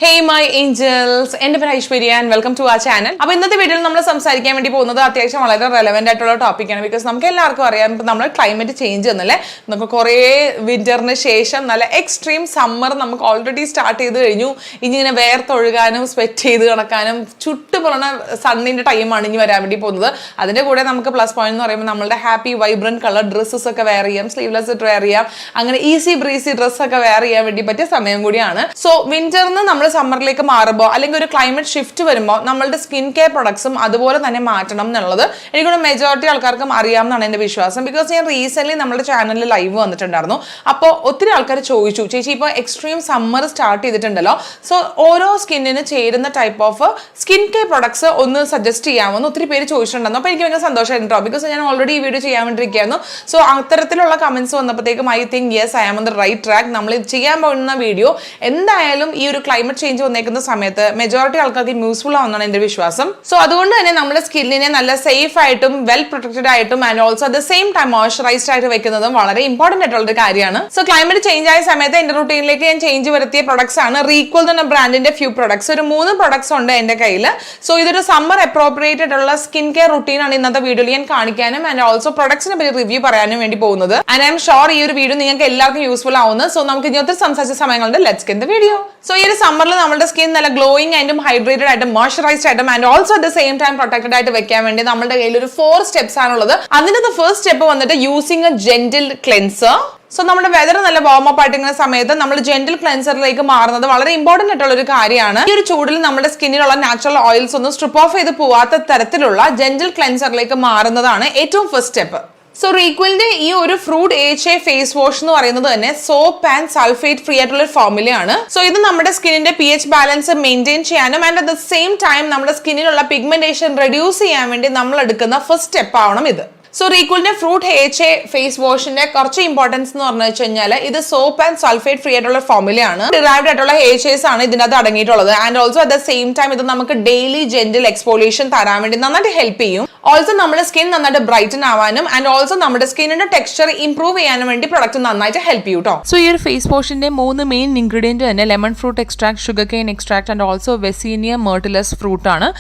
Hey my angels, എൻ്റെ പേര് Aishwarya and welcome to our channel. അപ്പോൾ ഇന്നത്തെ വീഡിയോയിൽ നമ്മൾ സംസാരിക്കാൻ വേണ്ടി പോകുന്നത് അത്യാവശ്യം വളരെ റെലവെന്റ് ആയിട്ടുള്ള ടോപ്പിക്കാണ്. ബിക്കോസ് നമുക്ക് എല്ലാവർക്കും അറിയാം ഇപ്പോൾ നമ്മൾ ക്ലൈമറ്റ് ചേഞ്ച് എന്നല്ലേ, നമുക്ക് കുറേ വിന്ററിന് ശേഷം നല്ല എക്സ്ട്രീം സമ്മർ നമുക്ക് ഓൾറെഡി സ്റ്റാർട്ട് ചെയ്ത് കഴിഞ്ഞു. ഇനി ഇങ്ങനെ വേർത്തൊഴുകാനും സ്വെറ്റ് ചെയ്ത് കിടക്കാനും ചുട്ടുപൊളണ സണ്ണിന്റെ ടൈമാണ് ഇനി വരാൻ വേണ്ടി പോകുന്നത്. അതിന്റെ കൂടെ നമുക്ക് പ്ലസ് പോയിന്റ് എന്ന് പറയുമ്പോൾ നമ്മുടെ ഹാപ്പി വൈബ്രന്റ് കളർ ഡ്രസ്സസ് ഒക്കെ വെയർ ചെയ്യാം, സ്ലീവ്ലെസ് വെയർ ചെയ്യാം, അങ്ങനെ ഈസി ബ്രീസി ഡ്രസ്സ് ഒക്കെ വെയർ ചെയ്യാൻ വേണ്ടി പറ്റിയ സമയം കൂടിയാണ്. സോ വിന്ററിന് നമ്മൾ സമ്മറിലേക്ക് മാറുമ്പോൾ അല്ലെങ്കിൽ ഒരു ക്ലൈമറ്റ് ഷിഫ്റ്റ് വരുമ്പോൾ നമ്മളുടെ സ്കിൻ കെയർ പ്രൊഡക്ട്സും അതുപോലെ തന്നെ മാറ്റണം എന്നുള്ളത് എനിക്കൊരു മെജോറിറ്റി ആൾക്കാർക്കും അറിയാമെന്നാണ് എൻ്റെ വിശ്വാസം. ബിക്കോസ് ഞാൻ റീസെന്റ് നമ്മുടെ ചാനലിൽ ലൈവ് വന്നിട്ടുണ്ടായിരുന്നു. അപ്പോൾ ഒത്തിരി ആൾക്കാർ ചോദിച്ചു, ചേച്ചി ഇപ്പോൾ എക്സ്ട്രീം സമ്മർ സ്റ്റാർട്ട് ചെയ്തിട്ടുണ്ടല്ലോ, സോ ഓരോ സ്കിന്നിന് ചേരുന്ന type of skin care products ഒന്ന് സജസ്റ്റ് ചെയ്യാമെന്ന് ഒത്തിരി പേര് ചോദിച്ചിട്ടുണ്ടായിരുന്നു. അപ്പോൾ എനിക്ക് ഭയങ്കര സന്തോഷമായിരുന്നു കേട്ടോ, ബിക്കോസ് ഞാൻ ഓൾറെഡി ഈ വീഡിയോ ചെയ്യാൻ വേണ്ടിയിരിക്കുകയായിരുന്നു. സോ അത്തരത്തിലുള്ള കമന്റ്സ് വന്നപ്പോഴത്തേക്കും I think yes I am on the right track. നമ്മൾ ചെയ്യാൻ പോകുന്ന വീഡിയോ എന്തായാലും ഈ ഒരു ക്ലൈമറ്റ് ചേഞ്ച് വന്നേക്കുന്ന സമയത്ത് മെജോറിറ്റി ആൾക്കാർക്ക് യൂസ്ഫുൾ ആവുന്നതാണ് എന്റെ വിശ്വാസം. സോ അതുകൊണ്ട് തന്നെ നമ്മുടെ സ്കിന്നിനെ നല്ല സേഫ് ആയിട്ടും വെൽ പ്രൊട്ടക്റ്റഡ് ആയിട്ടും and also at the same time moisturised ആയിട്ട് വെക്കുന്നതും വളരെ ഇമ്പോർട്ടന്റ് ആയിട്ടുള്ള ഒരു കാര്യമാണ്. സോ ക്ലൈമറ്റ് ചേഞ്ച് ആയ സമയത്ത് എന്റെ റൂട്ടീനിലേക്ക് ഞാൻ ചേഞ്ച് വരുത്തിയ പ്രൊഡക്ട്സ് ആണ് റീക്വൽ എന്ന ബ്രാൻഡിന്റെ ഫ്യൂ പ്രൊഡക്ട്സ്. ഒരു 3 പ്രൊഡക്ട്സ് ഉണ്ട് എന്റെ കയ്യിൽ. സോ ഇതൊരു സമ്മർ അപ്രോപ്രിയേറ്റഡ് ഉള്ള സ്കിൻ കെയർ റൂട്ടീൻ ആണ് ഇന്നത്തെ വീഡിയോയിൽ ഞാൻ കാണിക്കാനും ആൻഡ് ഓൾസോ പ്രൊഡക്ട്സിനെ പറ്റി റിവ്യൂ പറയാനും വേണ്ടി പോകുന്നത്. ആൻഡ് ഐ എം ഷുവർ ഈ ഒരു വീഡിയോ നിങ്ങൾക്ക് എല്ലാവർക്കും യൂസ്ഫുൾ ആവുന്നത്. സോ നമുക്ക് ഇനി ഒത്തിരി സംസാരിച്ച സമയങ്ങളുണ്ട്. Let's get the video. So ഈ ഒരു സമ്മറിൽ നമ്മുടെ സ്കിൻ നല്ല ഗ്ലോയിങ് ആയിട്ടും ഹൈഡ്രേറ്റഡ് ആയിട്ടും മോയ്സ്ചറൈസ്ഡ് ആയിട്ടും and also at the same time protected ആയിട്ട് വെക്കാൻ വേണ്ടി നമ്മുടെ കയ്യിൽ ഒരു 4 സ്റ്റെപ്സ് ആണുള്ളത്. അതിന്റെ ഫസ്റ്റ് സ്റ്റെപ്പ് വന്നിട്ട് using A gentle cleanser. So നമ്മുടെ വെതർ നല്ല വാർം അപ്പ് ആയിട്ടിരിക്കുന്ന സമയത്ത് നമ്മൾ ജെന്റിൽ ക്ലെൻസറിലേക്ക് മാറുന്നത് വളരെ ഇമ്പോർട്ടന്റ് ആയിട്ടുള്ള ഒരു കാര്യമാണ്. ഈ ഒരു ചൂടിൽ നമ്മുടെ സ്കിന്നിലുള്ള നാച്ചുറൽ ഓയിൽസ് ഒന്നും സ്ട്രിപ്പ് ഓഫ് ചെയ്ത് പോവാത്ത തരത്തിലുള്ള ജെന്റിൽ ക്ലെൻസറിലേക്ക് മാറുന്നതാണ് ഏറ്റവും ഫസ്റ്റ് സ്റ്റെപ്പ്. സോ റീക്വലിന്റെ ഈ ഒരു ഫ്രൂട്ട് HA ഫേസ് വാഷ് എന്ന് പറയുന്നത് തന്നെ സോപ്പ് ആൻഡ് സൾഫേറ്റ് ഫ്രീ ആയിട്ടുള്ള ഒരു ഫോർമുലയാണ്. സോ ഇത് നമ്മുടെ സ്കിന്നിന്റെ pH ബാലൻസ് മെയിൻറ്റെയിൻ ചെയ്യാനും and at the same time നമ്മുടെ സ്കിന്നിലുള്ള പിഗ്മെന്റേഷൻ റെഡ്യൂസ് ചെയ്യാൻ വേണ്ടി നമ്മൾ എടുക്കുന്ന ഫസ്റ്റ് സ്റ്റെപ്പ് ആവണം ഇത്. സോ റീക്വലിന്റെ ഫ്രൂട്ട് HA ഫേസ് വാഷിന്റെ കുറച്ച് ഇമ്പോർട്ടൻസ് എന്ന് പറഞ്ഞു വെച്ച് കഴിഞ്ഞാൽ ഇത് സോപ്പ് ആൻഡ് സൾഫേറ്റ് ഫ്രീ ആയിട്ടുള്ള ഫോർമുലയാണ്. ഡിറൈവ്ഡ് ആയിട്ടുള്ള HAs ആണ് ഇതിനകത്ത് അടങ്ങിയിട്ടുള്ളത്. And also at the same time ഇത് നമുക്ക് ഡെയിലി ജെന്റിൽ എക്സ്ഫോളിയേഷൻ തരാൻ വേണ്ടി നന്നായിട്ട് ഹെൽപ്പ് ചെയ്യും. ഓൾസോ നമ്മുടെ സ്കിൻ നന്നായിട്ട് ബ്രൈറ്റൻ ആവാനും ആൻഡ് ഓൾസോ നമ്മുടെ സ്കിന്നിന്റെ ടെക്സ്ചർ ഇംപ്രൂവ് ചെയ്യാനും വേണ്ടി പ്രൊഡക്റ്റ് നന്നായിട്ട് ഹെൽപ്പ് ചെയ്യും കേട്ടോ. സോ ഈ ഒരു ഫേസ് വാഷിന്റെ 3 മെയിൻ ഇൻഗ്രീഡിയന്റ് തന്നെ lemon fruit extract, sugar cane extract and also vaccinium myrtillus fruit ആണ്.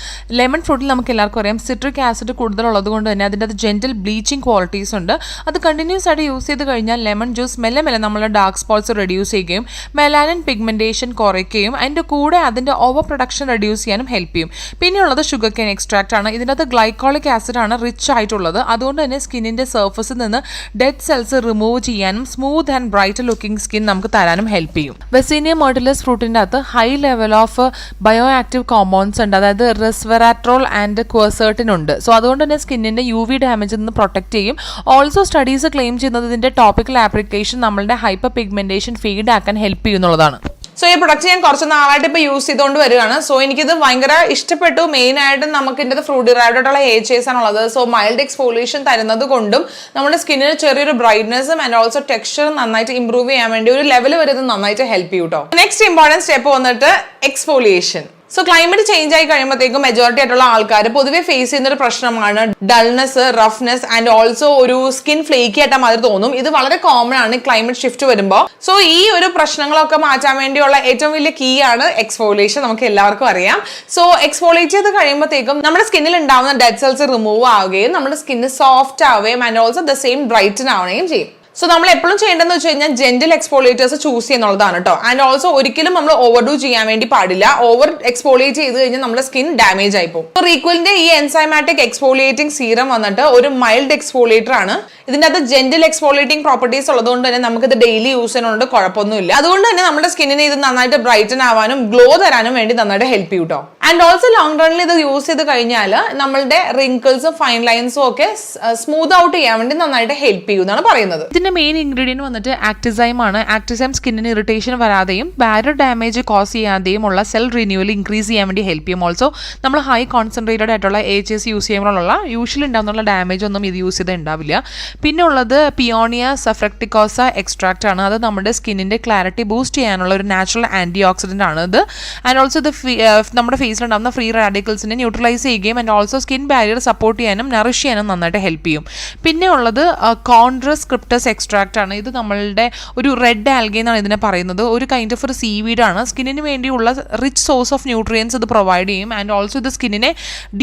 ലെമൺ ഫ്രൂട്ടിൽ നമുക്ക് എല്ലാവർക്കും അറിയാം സിട്രിക് ആസിഡ് കൂടുതലുള്ളത് കൊണ്ട് തന്നെ അതിൻ്റെ അത് ജെന്റിൽ ബ്ലീച്ചിങ് ക്വാളിറ്റീസ് ഉണ്ട്. അത് കണ്ടിന്യൂസ് ആയിട്ട് യൂസ് ചെയ്ത് കഴിഞ്ഞാൽ ലെമൺ ജ്യൂസ് മെല്ലെ മെല്ലെ നമ്മുടെ ഡാർക്ക് സ്പോട്ട്സ് റെഡ്യൂസ് ചെയ്യുകയും മെലാനിൻ പിഗ്മെന്റേഷൻ കുറയ്ക്കുകയും അതിൻ്റെ കൂടെ അതിൻ്റെ ഓവർ പ്രൊഡക്ഷൻ റെഡ്യൂസ് ചെയ്യാനും ഹെൽപ്പ് ചെയ്യും. പിന്നെയുള്ളത് ഷുഗർ കെയിൻ എക്സ്ട്രാക്ട് ആണ്. ഇതിൻ്റെ അത് ഗ്ലൈക്കോളിക് ആസിഡ് ആണ് റിച്ച് ആയിട്ടുള്ളത്. അതുകൊണ്ട് തന്നെ സ്കിന്നിന്റെ സർഫസിൽ നിന്ന് ഡെഡ് സെൽസ് റിമൂവ് ചെയ്യാനും smooth and bright looking skin നമുക്ക് തരാനും ഹെൽപ്പ് ചെയ്യും. വെസീനിയ മെർട്ടിലസ് ഫ്രൂട്ടിൻ്റെ അകത്ത് high level of bio active compounds ഉണ്ട്, അതായത് റെസ്വെറാട്രോൾ ആൻഡ് ക്വസേർട്ടിൻ ഉണ്ട്. സോ അതുകൊണ്ട് തന്നെ സ്കിന്നിന്റെ UV ഡാമേജിൽ നിന്ന് പ്രൊട്ടക്ട് ചെയ്യും. ഓൾസോ സ്റ്റഡീസ് ക്ലെയിം ചെയ്യുന്നത് ഇതിന്റെ ടോപ്പിക്കൽ ആപ്ലിക്കേഷൻ നമ്മളുടെ ഹൈപ്പർ പിഗ്മെന്റേഷൻ ഫീഡ് ആക്കാൻ ഹെൽപ്പ് ചെയ്യുന്നുള്ളതാണ്. സോ ഈ പ്രൊഡക്റ്റ് ഞാൻ കുറച്ച് നാളായിട്ട് ഇപ്പോൾ യൂസ് ചെയ്തുകൊണ്ട് വരികയാണ്. സോ എനിക്കിത് ഭയങ്കര ഇഷ്ടപ്പെട്ടു. മെയിൻ ആയിട്ട് നമുക്ക് ഇതിൻ്റെ ഫ്രൂട്ട് ഡിറൈവ്ഡ് ആയിട്ടുള്ള HAs ആണുള്ളത്. സോ മൈൽഡ് എക്സ്ഫോളിയേഷൻ തരുന്നത് കൊണ്ടും നമ്മുടെ സ്കിന്നിന് ചെറിയൊരു ബ്രൈറ്റ്നസും ആൻഡ് ഓൾസോ ടെക്സ്ചർ നന്നായിട്ട് ഇംപ്രൂവ് ചെയ്യാൻ വേണ്ടി ഒരു ലെവൽ വരെ ഇത് നന്നായിട്ട് ഹെൽപ്പ് ചെയ്യും കേട്ടോ. നെക്സ്റ്റ് ഇമ്പോർട്ടൻറ്റ് സ്റ്റെപ്പ് വന്നിട്ട് എക്സ്ഫോളിയേഷൻ. സോ ക്ലൈമറ്റ് ചേഞ്ച് ആയി കഴിയുമ്പോഴത്തേക്കും മെജോറിറ്റി ആയിട്ടുള്ള ആൾക്കാർ പൊതുവെ ഫേസ് ചെയ്യുന്ന ഒരു പ്രശ്നമാണ് ഡൾനെസ്, റഫ്നെസ് ആൻഡ് ഓൾസോ ഒരു സ്കിൻ ഫ്ലേക്കി ആയിട്ട് മാതിരി തോന്നും. ഇത് വളരെ കോമൺ ആണ് ക്ലൈമറ്റ് ഷിഫ്റ്റ് വരുമ്പോൾ. സോ ഈ ഒരു പ്രശ്നങ്ങളൊക്കെ മാറ്റാൻ വേണ്ടിയുള്ള ഏറ്റവും വലിയ കീ ആണ് എക്സ്ഫോളിയേഷൻ. നമുക്ക് എല്ലാവർക്കും അറിയാം. സോ എക്സ്ഫോളിയേറ്റ് ചെയ്ത് കഴിയുമ്പോഴത്തേക്കും നമ്മുടെ സ്കിന്നിൽ ഉണ്ടാവുന്ന ഡെഡ് സെൽസ് റിമൂവ് ആവുകയും നമ്മുടെ സ്കിന്ന് സോഫ്റ്റ് ആവുകയും and also the same brighten ആവുകയും ചെയ്യും. സോ നമ്മൾ എപ്പോഴും ചെയ്യേണ്ടതെന്ന് വെച്ച് കഴിഞ്ഞാൽ ജെന്റിൽ എക്സ്ഫോളിയേറ്റേഴ്സ് ചൂസ് ചെയ്യുന്നതാണ് കേട്ടോ. ആൻഡ് ഓൾസോ ഒരിക്കലും നമ്മൾ ഓവർഡു ചെയ്യാൻ വേണ്ടി പാടില്ല. ഓവർ എക്സ്ഫോളിയേറ്റ് ചെയ്ത് കഴിഞ്ഞാൽ നമ്മുടെ സ്കിൻ ഡാമേജ് ആയി പോകും. റീക്വലിന്റെ ഈ എൻസൈമാറ്റിക് എക്സ്ഫോളിയേറ്റിംഗ് സീറം വന്നിട്ട് ഒരു മൈൽഡ് എക്സ്ഫോളിയേറ്റർ ആണ്. ഇതിന്റെ അകത്ത് ജെന്റിൽ എക്സ്ഫോളിയേറ്റിംഗ് പ്രോപ്പർട്ടീസ് ഉള്ളതുകൊണ്ട് തന്നെ നമുക്കിത് ഡെയിലി യൂസ് ചെയ്യുന്നതുകൊണ്ട് കുഴപ്പമൊന്നുമില്ല. അതുകൊണ്ട് തന്നെ നമ്മുടെ സ്കിന്നിനെ ഇത് നന്നായിട്ട് ബ്രൈറ്റൻ ആവാനും ഗ്ലോ തരാനും വേണ്ടി നന്നായിട്ട് ഹെൽപ്പ് ചെയ്യും കേട്ടോ. ആൻഡ് ഓൾസോ ലോങ് റണ്ണിൽ ഇത് യൂസ് ചെയ്ത് കഴിഞ്ഞാൽ നമ്മളുടെ റിങ്കിൾസും ഫൈൻ ലൈൻസും ഒക്കെ സ്മൂത്ത് ഔട്ട് ചെയ്യാൻ വേണ്ടി നന്നായിട്ട് ഹെൽപ്പ് ചെയ്യുമെന്നാണ് പറയുന്നത്. ഇതിന്റെ മെയിൻ ഇൻഗ്രീഡിയന്റ് വന്നിട്ട് ആക്ടിസൈം ആണ്. ആക്ടിസൈം സ്കിന്നിന് ഇറിറ്റേഷൻ വരാതെയും ബാരിയർ ഡാമേജ് കോസ് ചെയ്യാതെയും ഉള്ള സെൽ റിന്യൂവൽ ഇൻക്രീസ് ചെയ്യാൻ വേണ്ടി ഹെൽപ്പ് ചെയ്യും. ഓൾസോ നമ്മൾ ഹൈ കോൺസെൻട്രേറ്റഡ് ആയിട്ടുള്ള HAs യൂസ് ചെയ്യുമ്പോഴുള്ള യൂഷ്വലി ഉണ്ടാകുന്ന ഡാമേജ് ഒന്നും ഇത് യൂസ് ചെയ്ത് ഉണ്ടാവില്ല. പിന്നെ ഉള്ളത് പിയോണിയ സഫ്രക്ടിക്കോസ എക്സ്ട്രാക്ട് ആണ്. അത് നമ്മുടെ സ്കിന്നിന്റെ ക്ലാരിറ്റി ബൂസ്റ്റ് ചെയ്യാനുള്ള ഒരു നാച്ചുറൽ ആന്റി ഓക്സിഡന്റ് ആണ് ഇത്. ആൻഡ് ഓൾസോ ഇത് നമ്മുടെ ഫേസ് ബോഡീസിലുണ്ടാകുന്ന ഫ്രീ റാഡിക്കൽസിനെ ന്യൂട്രലൈസ് ചെയ്യുകയും and also skin barrier support ചെയ്യാനും നറിഷ് ചെയ്യാനും നന്നായിട്ട് ഹെൽപ്പ് ചെയ്യും. പിന്നെ ഉള്ളത് കോൺഡ്രസ് സ്ക്രിപ്റ്റസ് എക്സ്ട്രാക്റ്റ് ആണ്. ഇത് നമ്മളുടെ ഒരു റെഡ് ആൽഗെ എന്നാണ് ഇതിനെ പറയുന്നത്. ഒരു കൈൻഡ് ഓഫ് ഒരു സീവീഡാണ്. സ്കിന്നിന് വേണ്ടിയുള്ള റിച്ച് സോഴ്സ് ഓഫ് ന്യൂട്രിയൻസ് ഇത് പ്രൊവൈഡ് ചെയ്യും ആൻഡ് ഓൾസോ ഇത് സ്കിന്നിനെ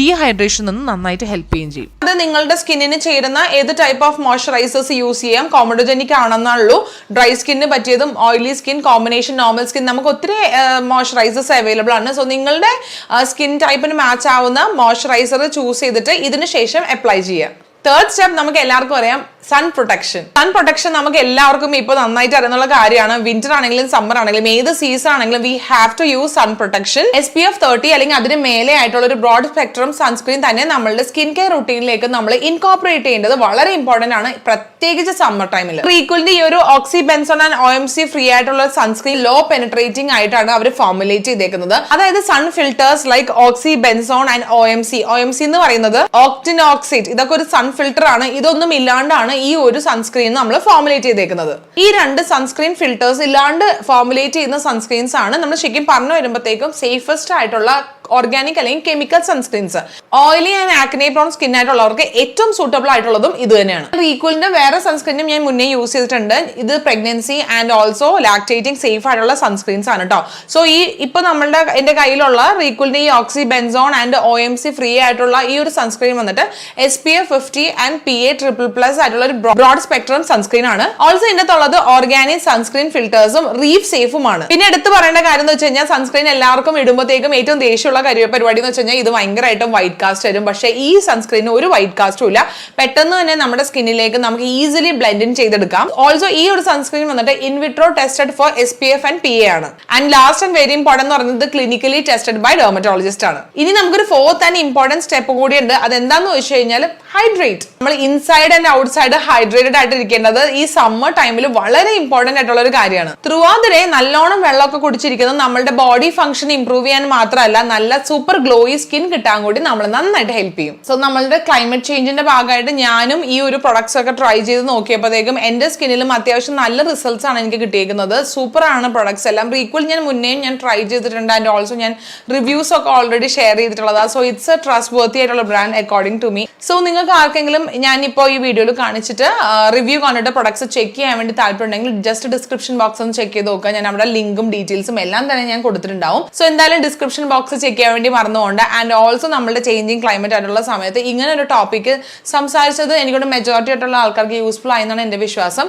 ഡീഹൈഡ്രേഷൻ നിന്ന് നന്നായിട്ട് ഹെൽപ്പ് ചെയ്യുകയും ചെയ്യും. അത് നിങ്ങളുടെ സ്കിന്നിന് ചേരുന്ന ഏത് ടൈപ്പ് ഓഫ് മോയ്സ്ചറൈസേഴ്സ് യൂസ് ചെയ്യാം. കോമഡോജനിക് ആണെന്നുള്ളൂ. ഡ്രൈ സ്കിന്നിന് പറ്റിയതും oily skin, combination normal skin, നമുക്ക് ഒത്തിരി മോയ്സ്ചറൈസേഴ്സ് അവൈലബിൾ ആണ്. സോ നിങ്ങളുടെ സ്കിൻ ടൈപ്പിന് മാച്ച് ആവുന്ന മോയ്സ്ചറൈസർ ചൂസ് ചെയ്തിട്ട് ഇതിന് ശേഷം അപ്ലൈ ചെയ്യുക. തേർഡ് സ്റ്റെപ്പ് നമുക്ക് എല്ലാവർക്കും അറിയാം, സൺ പ്രൊട്ടക്ഷൻ. സൺ പ്രൊട്ടക്ഷൻ നമുക്ക് എല്ലാവർക്കും ഇപ്പോൾ നന്നായിട്ട് അറിയുന്ന കാര്യമാണ്. വിന്റർ ആണെങ്കിലും സമ്മർ ആണെങ്കിലും ഏത് സീസൺ ആണെങ്കിലും we have to use sun protection. SPF 30 അല്ലെങ്കിൽ അതിന് മേലെ ആയിട്ടുള്ള ഒരു ബ്രോഡ് സ്പെക്ട്രം സൺസ്ക്രീൻ തന്നെ നമ്മളുടെ സ്കിൻ കെയർ റൂട്ടീനിലേക്ക് നമ്മൾ ഇൻകോർപ്പറേറ്റ് ചെയ്യേണ്ടത് വളരെ ഇമ്പോർട്ടന്റ് ആണ്, പ്രത്യേകിച്ച് സമ്മർ ടൈമിൽ. ഈക്വലിന്റെ ഈ ഒരു ഓക്സിബെൻസോൺ ആൻഡ് OMC ഫ്രീ ആയിട്ടുള്ള സൺസ്ക്രീൻ ലോ പെനിട്രേറ്റിംഗ് ആയിട്ടാണ് അവർ ഫോർമുലേറ്റ് ചെയ്തേക്കുന്നത്. അതായത് sun filters like oxybenzone and OMC എന്ന് പറയുന്നത് ഓക്ടിനോക്സൈഡ്, ഇതൊക്കെ ഒരു സൺ ഫിൽറ്റർ ആണ്. ഇതൊന്നും ഇല്ലാണ്ടാണ് ഈ ഒരു സൺസ്ക്രീൻ നമ്മൾ ഫോർമുലേറ്റ് ചെയ്തേക്കുന്നത്. ഈ രണ്ട് സൺസ്ക്രീൻ ഫിൽറ്റേഴ്സ് ഇല്ലാണ്ട് ഫോർമുലേറ്റ് ചെയ്യുന്ന സൺസ്ക്രീൻസ് ആണ് നമ്മൾ ശരിക്കും പറഞ്ഞു വരുമ്പോഴത്തേക്കും സേഫസ്റ്റ് ആയിട്ടുള്ള ഓർഗാനിക് അല്ലെങ്കിൽ chemical sunscreens. Oily and acne prone skin ആയിട്ടുള്ളവർക്ക് ഏറ്റവും സൂട്ടബിൾ ആയിട്ടുള്ളതും ഇത് തന്നെയാണ്. ഈക്വലിന്റെ വേറെ സൺസ്ക്രീനും ഞാൻ മുന്നേ യൂസ് ചെയ്തിട്ടുണ്ട്. ഇത് pregnancy and also lactating safe ആയിട്ടുള്ള സൺസ്ക്രീൻസ് ആണ് കേട്ടോ. സോ ഈ ഇപ്പൊ നമ്മളുടെ എന്റെ കയ്യിലുള്ള ഈക്വലിന്റെ ഈ ഓക്സിബെൻസോൺ ആൻഡ് OMC ഫ്രീ ആയിട്ടുള്ള ഈ ഒരു സൺസ്ക്രീൻ വന്നിട്ട് SPF 50 ആൻഡ് PA++ ആയിട്ടുള്ള ഒരു ബ്രോഡ് സ്പെക്ട്രം സൺസ്ക്രീൻ ആണ്. ഓൾസോ ഇതിന്റെ ഉള്ളത് ഓർഗാനിക് സൺസ്ക്രീൻ ഫിൽറ്റേഴ്സും റീഫ് സേഫുമാണ്. പിന്നെ എടുത്ത് പറയേണ്ട കാര്യം എന്ന് വെച്ച് കഴിഞ്ഞാൽ സൺസ്ക്രീൻ എല്ലാവർക്കും ഇടുമ്പോഴത്തേക്കും ഏറ്റവും ദേഷ്യം പരിപാടി എന്ന് വെച്ച് കഴിഞ്ഞാൽ ഇത് ഭയങ്കരമായിട്ടും വൈറ്റ് കാസ്റ്റ് വരും. പക്ഷേ ഈ സൺസ്ക്രീന് ഒരു വൈറ്റ് കാസ്റ്റും ഇല്ല. പെട്ടെന്ന് തന്നെ നമ്മുടെ സ്കിന്നിലേക്ക് നമുക്ക് ഈസിലി ബ്ലെൻഡ് ഇൻ ചെയ്തെടുക്കാം. ഓൾസോ ഈ ഒരു സൺസ്ക്രീൻ വന്നിട്ട് in vitro tested for SPF and PA ആണ്. And last and very important എന്ന് പറയുന്നത് ക്ലിനിക്കലി ടെസ്റ്റഡ് ബൈ ഡെർമറ്റോളജിസ്റ്റ് ആണ്. ഇനി നമുക്കൊരു ഫോർത്ത് ആൻഡ് ഇമ്പോർട്ടന്റ് സ്റ്റെപ്പ് കൂടി ഉണ്ട്. അതെന്താന്ന് വെച്ച് കഴിഞ്ഞാൽ ഹൈഡ്രേറ്റ്. നമ്മൾ ഇൻസൈഡ് ആൻഡ് ഔട്ട്സൈഡ് ഹൈഡ്രേറ്റഡ് ആയിട്ട് ഇരിക്കേണ്ടത് ഈ സമ്മർ ടൈമിൽ വളരെ ഇമ്പോർട്ടന്റ് ആയിട്ടുള്ള ഒരു കാര്യമാണ്. ത്രൂ ഔട്ട് ദി ഡേ നല്ലോണം വെള്ളമൊക്കെ കുടിച്ചിരിക്കുന്നത് നമ്മുടെ ബോഡി ഫംഗ്ഷൻ ഇംപ്രൂവ് ചെയ്യാൻ മാത്രമല്ല, നല്ല സൂപ്പർ ഗ്ലോയി സ്കിൻ കിട്ടാൻ കൂടി നമ്മൾ നന്നായിട്ട് ഹെൽപ്പ് ചെയ്യും. സോ നമ്മളുടെ ക്ലൈമറ്റ് ചേഞ്ചിന്റെ ഭാഗമായിട്ട് ഞാനും ഈ ഒരു പ്രൊഡക്ട്സ് ഒക്കെ ട്രൈ ചെയ്ത് നോക്കിയപ്പോഴത്തേക്കും എന്റെ സ്കിന്നിലും അത്യാവശ്യം നല്ല റിസൾട്ട്സ് ആണ് എനിക്ക് കിട്ടിയിരിക്കുന്നത്. സൂപ്പർ ആണ് പ്രൊഡക്ട്സ് എല്ലാം. ഈക്വൽ ഞാൻ മുന്നേയും ഞാൻ ട്രൈ ചെയ്തിട്ടുണ്ട് ആൻഡ് ഓൾസോ ഞാൻ റിവ്യൂസ് ഒക്കെ ഓൾറെഡി ഷെയർ ചെയ്തിട്ടുള്ളതാണ്. So it's a trustworthy ആയിട്ടുള്ള brand according to me. So നിങ്ങൾക്ക് ആർക്കെങ്കിലും ഞാനിപ്പോൾ ഈ വീഡിയോയിൽ കാണിച്ചിട്ട് റിവ്യൂ കണ്ടിട്ട് പ്രൊഡക്ട്സ് ചെക്ക് ചെയ്യാൻ വേണ്ടി താല്പര്യമുണ്ടെങ്കിൽ ജസ്റ്റ് ഡിസ്ക്രിപ്ഷൻ ബോക്സ് ഒന്ന് ചെക്ക് ചെയ്ത് നോക്കുക. ഞാൻ അവിടെ ലിങ്കും ഡീറ്റെയിൽസും എല്ലാം തന്നെ ഞാൻ കൊടുത്തിട്ടുണ്ടാവും. സോ എന്തായാലും ഡിസ്ക്രിപ്ഷൻ ബോക്സ് ചെക്ക് ചെയ്യാൻ വേണ്ടി മറന്നുകൊണ്ട്. ആൻഡ് ഓൾസോ നമ്മുടെ ചേഞ്ചിങ് ക്ലൈമറ്റ് ആയിട്ടുള്ള സമയത്ത് ഇങ്ങനെ ഒരു ടോപ്പിക്ക് സംസാരിച്ചത് എനിക്കൊണ്ട് മെജോറിറ്റി ആയിട്ടുള്ള ആൾക്കാർക്ക് യൂസ്ഫുൾ ആയെന്നാണ് എൻ്റെ വിശ്വാസം.